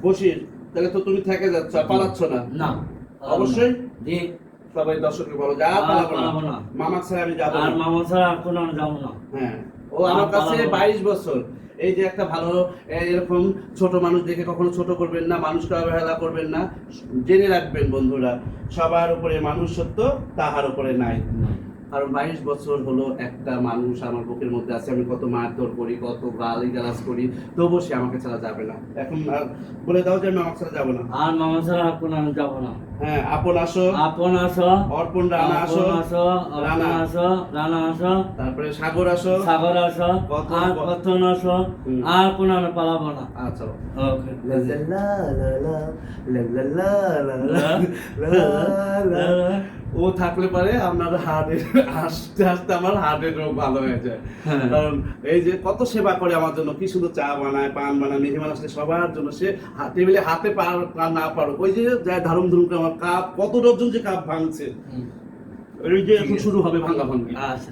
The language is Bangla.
বসির, তাহলে তো তুমি থেকে যাচ্ছ, আর পালাচ্ছ না। না অবশ্যই জি। সবাই দর্শককে বলো যা আর পালাবো পালাবো না, না। মামা ছাড়া আমি যাবো আর না। মামা ছাড়া আর কোনো আমি যাবো না। হ্যাঁ, ও আর আমার কাছে পালাবো না। 22 বছর। এই যে একটা ভালো এরকম ছোট মানুষ দেখে কখনো ছোট করবেন না, মানুষকে অবহেলা করবেন না। জেনে রাখবেন বন্ধুরা, সবার উপরে মানুষ সত্য, তাহার উপরে নাই। কারণ 22 বছর হলো একটা মানুষ আমার বুকের মধ্যে আছে, আমি কত মারধর করি, কত গালিগালাজ করি, তবুও সে আমাকে ছাড়া যাবে না। এখন আর বলে দাও যে আমি আমাকে ছাড়া যাবো না। আর মামা ছাড়া আর কোনো আমি যাবো না। হ্যাঁ, আপন আসো, আপন আসো, অর্পণ রানা আসো, আপন আসো, রানা অর্পণ আসো, রানা আসো, তারপরে সাগর আসো। সাগর আসো, কত আর কতন আসো, হুম। আর কোনো আমি পালাবো না। আচ্ছা, ওকে। লা লা লা লা লা, লা লা লা লা লা, লা লা। ও থাকলে পারে আপনার হার্টের আস্তে আস্তে আমার হার্টের রোগ ভালো হয়ে যায়। হ্যাঁ। কারণ এই যে কত সেবা করে আমার জন্য, কি শুধু চা বানায়, পান বানায়, মেহমান আসলে সবার জন্য সে টেবিলে হাতে পার না পারো, ওই যে যায় ধারুম ধরুম করে আমার কাপ, কত ডজন যে কাপ ভাঙছে, হুম। ওই যে এখন শুরু হবে ভাঙা ভাঙি। আচ্ছা।